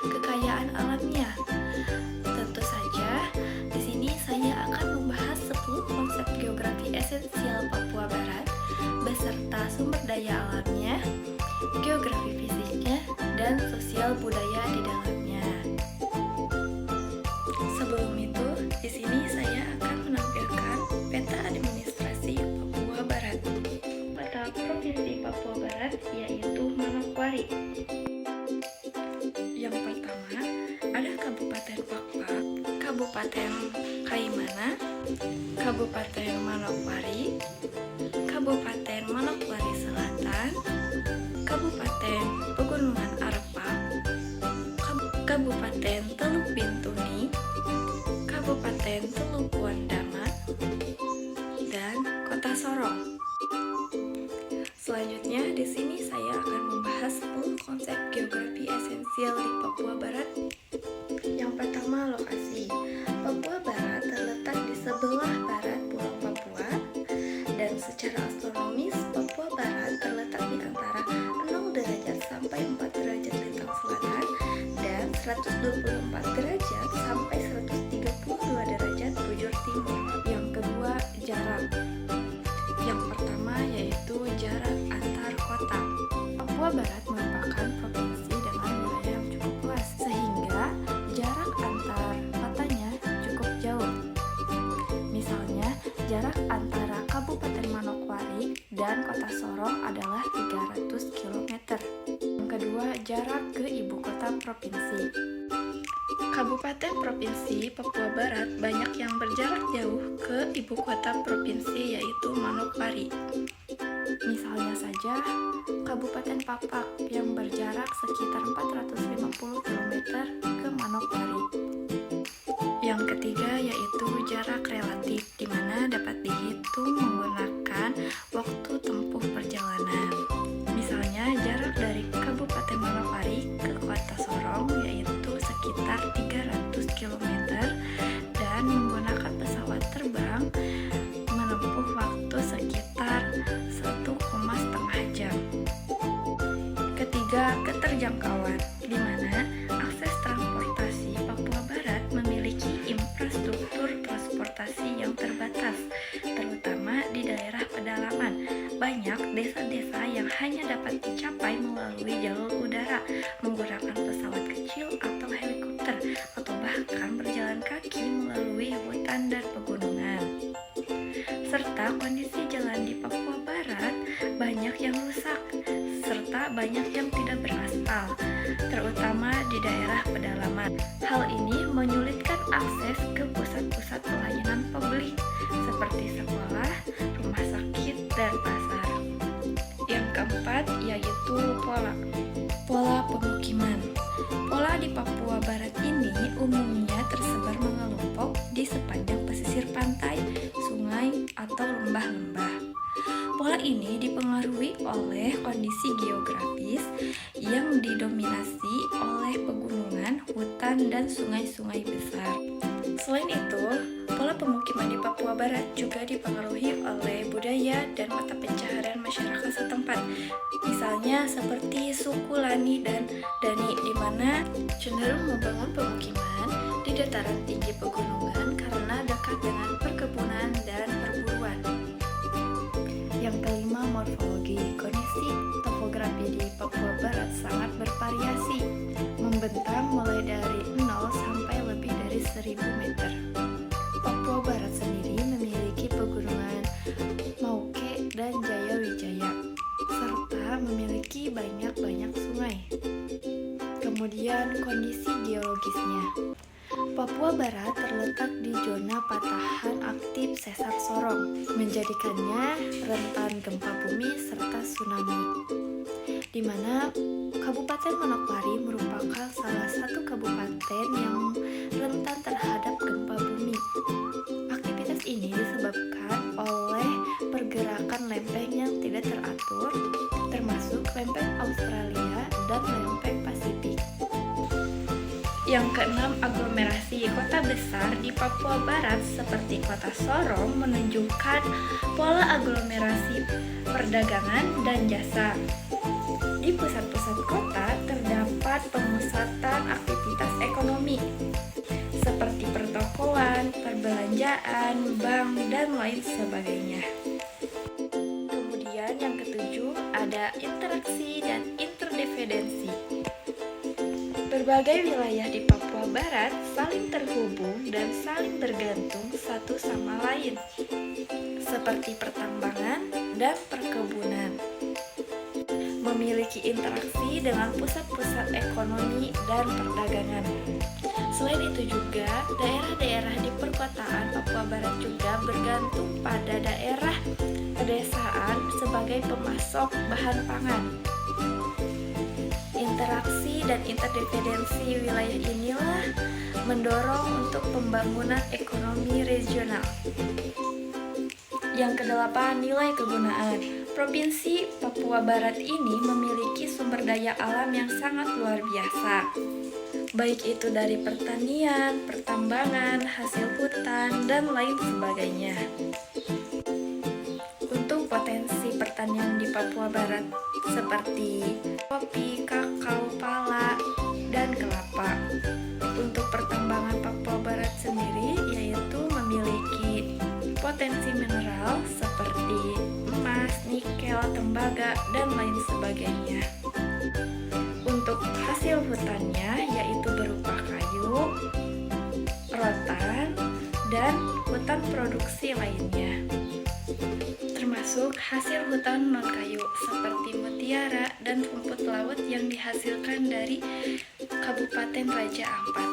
kekayaan alamnya. Tentu saja, di sini saya akan membahas 10 konsep geografi esensial Papua Barat beserta sumber daya alamnya, geografi fisiknya, dan sosial budaya di dalamnya. Sebelum itu, di sini saya akan menampilkan peta administrasi Papua Barat. Peta Provinsi Papua Barat yaitu Manokwari. Yang pertama, ada Kabupaten Pakpak, Kabupaten Kaimana, Kabupaten Manokwari, Kabupaten Manokwari Selatan, Kabupaten Pegunungan Arfak, Kabupaten Teluk Bintuni, Kabupaten Teluk Wandama, dan Kota Sorong. Selanjutnya, di sini saya akan membahas 10 konsep geografi esensial di Papua Barat. Yang pertama, lokasi. Papua Barat terletak di sebelah barat Pulau Papua, dan secara astronomis, Papua Barat terletak di antara 0 derajat sampai 4 derajat lintang selatan dan 124 derajat sampai 132 derajat bujur timur. Yang kedua, jarak. Yang pertama yaitu jarak antar kota. Papua Barat merupakan provinsi dengan wilayah yang cukup luas, sehingga jarak antar kotanya cukup jauh. Misalnya, jarak antara Kabupaten Manokwari dan Kota Sorong adalah 300 km. Yang kedua, jarak ke ibu kota provinsi. Kabupaten Provinsi Papua Barat banyak yang berjarak jauh ke ibu kota provinsi yaitu Manokwari. Misalnya saja, Kabupaten Pakpak yang berjarak sekitar 450 km ke Manokwari. Yang ketiga yaitu jarak relatif, di mana dapat dihitung menggunakan waktu tempuh perjalanan. Misalnya, jarak dari Kabupaten Manokwari ke Kota Sorong yaitu sekitar 300 km dan menggunakan pesawat terbang menempuh waktu sekitar 1,5 jam. Ketiga, keterjangkauan, di mana akses transportasi Papua Barat memiliki infrastruktur transportasi yang terbatas, terutama di daerah pedalaman. Banyak desa-desa yang hanya dapat dicapai melalui jalur udara, menggunakan pesawat kecil atau helikopter, atau bahkan berjalan kaki melalui hutan dan pegunungan. Serta kondisi jalan di Papua Barat banyak yang rusak, serta banyak yang tidak beraspal, terutama di daerah pedalaman. Hal ini menyulitkan akses ke pusat-pusat pelayanan publik seperti sekolah, rumah sakit, dan pasar. Yang keempat yaitu pola pemukiman. Pola di Papua Barat ini umumnya tersebar mengelompok di sepanjang pesisir pantai, sungai, atau lembah-lembah. Pola ini dipengaruhi oleh kondisi geografis yang didominasi oleh pegunungan, hutan, dan sungai-sungai besar. Selain itu, pola pemukiman di Papua Barat juga dipengaruhi oleh budaya dan mata pencaharian masyarakat setempat. Misalnya seperti suku Lani dan Dani, di mana cenderung membangun pemukiman di dataran tinggi pegunungan karena dekat dengan perkebunan dan perburuan. Yang kelima, morfologi. Kondisi topografi di Papua Barat sangat bervariasi, membentang mulai dari 0 sampai lebih dari 1000 meter. Papua Barat sendiri memiliki pegunungan Mauke dan Jayawijaya, serta memiliki banyak sungai. Kemudian kondisi geologisnya. Papua Barat terletak di zona patahan aktif sesar Sorong, menjadikannya rentan gempa bumi serta tsunami, di mana Kabupaten Manokwari merupakan salah satu kabupaten yang rentan terhadap gempa bumi. Aktivitas ini disebabkan oleh pergerakan lempeng yang tidak teratur, termasuk lempeng Australia dan lempeng Pasifik. Yang keenam, aglomerasi. Kota besar di Papua Barat seperti Kota Sorong menunjukkan pola aglomerasi perdagangan dan jasa. Di pusat-pusat kota terdapat tempat pemusatan aktivitas ekonomi seperti pertokoan, perbelanjaan, bank, dan lain sebagainya. Kemudian yang ketujuh ada interaksi dan interdependensi. Berbagai wilayah di Papua Barat saling terhubung dan saling bergantung satu sama lain, seperti pertambangan dan perkebunan. Memiliki interaksi dengan pusat-pusat ekonomi dan perdagangan. Selain itu juga, daerah-daerah di perkotaan Papua Barat juga bergantung pada daerah pedesaan sebagai pemasok bahan pangan. Interaksi dan interdependensi wilayah inilah mendorong untuk pembangunan ekonomi regional. Yang kedelapan, nilai kegunaan. Provinsi Papua Barat ini memiliki sumber daya alam yang sangat luar biasa, baik itu dari pertanian, pertambangan, hasil hutan, dan lain sebagainya. Untuk potensi pertanian di Papua Barat seperti kopi, kakao, pala, dan kelapa. Untuk pertambangan Papua Barat sendiri yaitu memiliki potensi mineral seperti emas, nikel, tembaga, dan lain sebagainya. Untuk hasil hutannya yaitu berupa kayu, rotan, dan hutan produksi lainnya. Termasuk hasil hutan non-kayu seperti mutiara dan rumput laut yang dihasilkan dari Kabupaten Raja Ampat.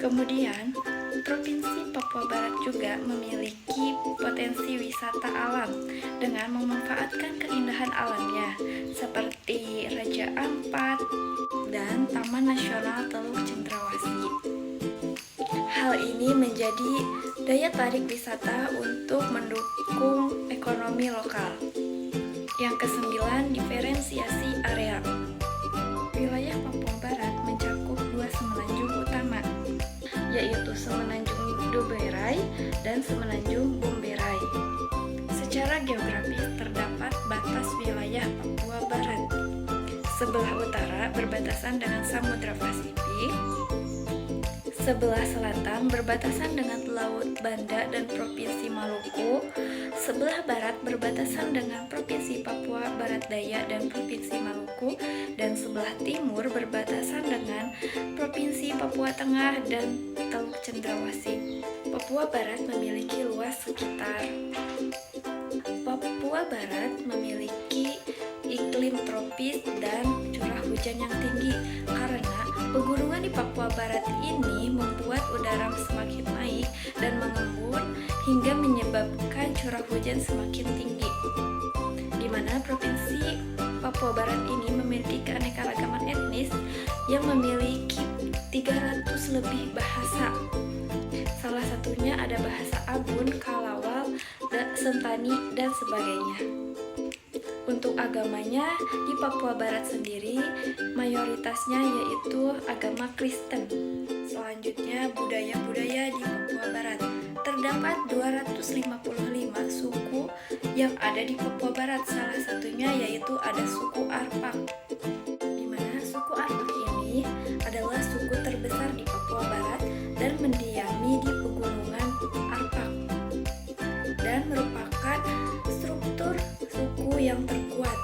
Kemudian, Provinsi Papua Barat juga memiliki potensi wisata alam dengan memanfaatkan keindahan alamnya seperti Raja Ampat dan Taman Nasional Teluk Cendrawasih. Hal ini menjadi daya tarik wisata untuk mendukung ekonomi lokal. Yang kesembilan, diferensiasi area. Wilayah Papua Barat mencakup dua semenanjung utama, yaitu Semenanjung Doberai dan Semenanjung Bomberai. Secara geografis terdapat batas wilayah Papua Barat. Sebelah utara berbatasan dengan Samudra Pasifik, sebelah selatan berbatasan dengan Laut Banda dan Provinsi Maluku, sebelah barat berbatasan dengan Provinsi Papua Barat Daya dan Provinsi Maluku, dan sebelah timur berbatasan dengan Provinsi Papua Tengah dan Teluk Cendrawasih. Papua Barat memiliki luas sekitar. Papua Barat memiliki iklim tropis dan curah hujan yang tinggi karena pegunungan di Papua Barat ini membuat udara semakin naik dan mengembun hingga menyebabkan curah hujan semakin tinggi. Di mana Provinsi Papua Barat ini memiliki keanekaragaman etnis yang memiliki 300 lebih bahasa. Salah satunya ada bahasa Abun, Kalawal, Sentani, dan sebagainya. Untuk agamanya di Papua Barat sendiri mayoritasnya yaitu agama Kristen. Selanjutnya budaya-budaya di Papua Barat. Terdapat 255 suku yang ada di Papua Barat. Salah satunya yaitu ada suku Arpak. Di mana suku Arpak ini adalah suku terbesar di Papua Barat dan mendiami di pegunungan Arpak dan merupakan struktur suku yang terkuat.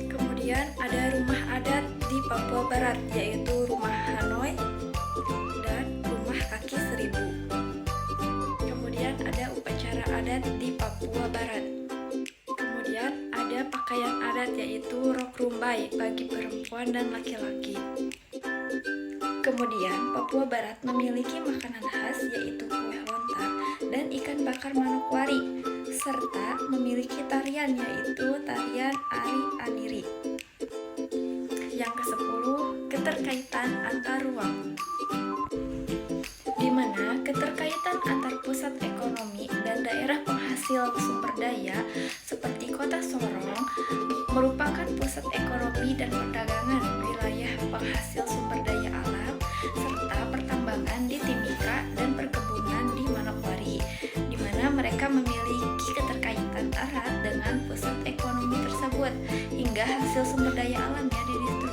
Kemudian ada rumah adat di Papua Barat yaitu rumah Hanoi dan rumah kaki seribu. Kemudian ada upacara adat di Papua Barat. Kemudian ada pakaian adat yaitu rok rumbai bagi perempuan dan laki-laki. Kemudian Papua Barat memiliki makanan khas yaitu kue lontar dan ikan bakar manokwari, serta memiliki tarian yaitu tarian Ari Aniri. Yang ke-10, keterkaitan antar ruang. Di mana keterkaitan antar pusat ekonomi dan daerah penghasil sumber daya seperti Kota Sorong merupakan pusat ekonomi dan perdagangan wilayah penghasil sumber daya alam serta pertambangan di Timika dan perkebunan di Manokwari, di mana mereka memiliki keterkaitan erat dengan pusat ekonomi tersebut hingga hasil sumber daya alamnya didistribusikan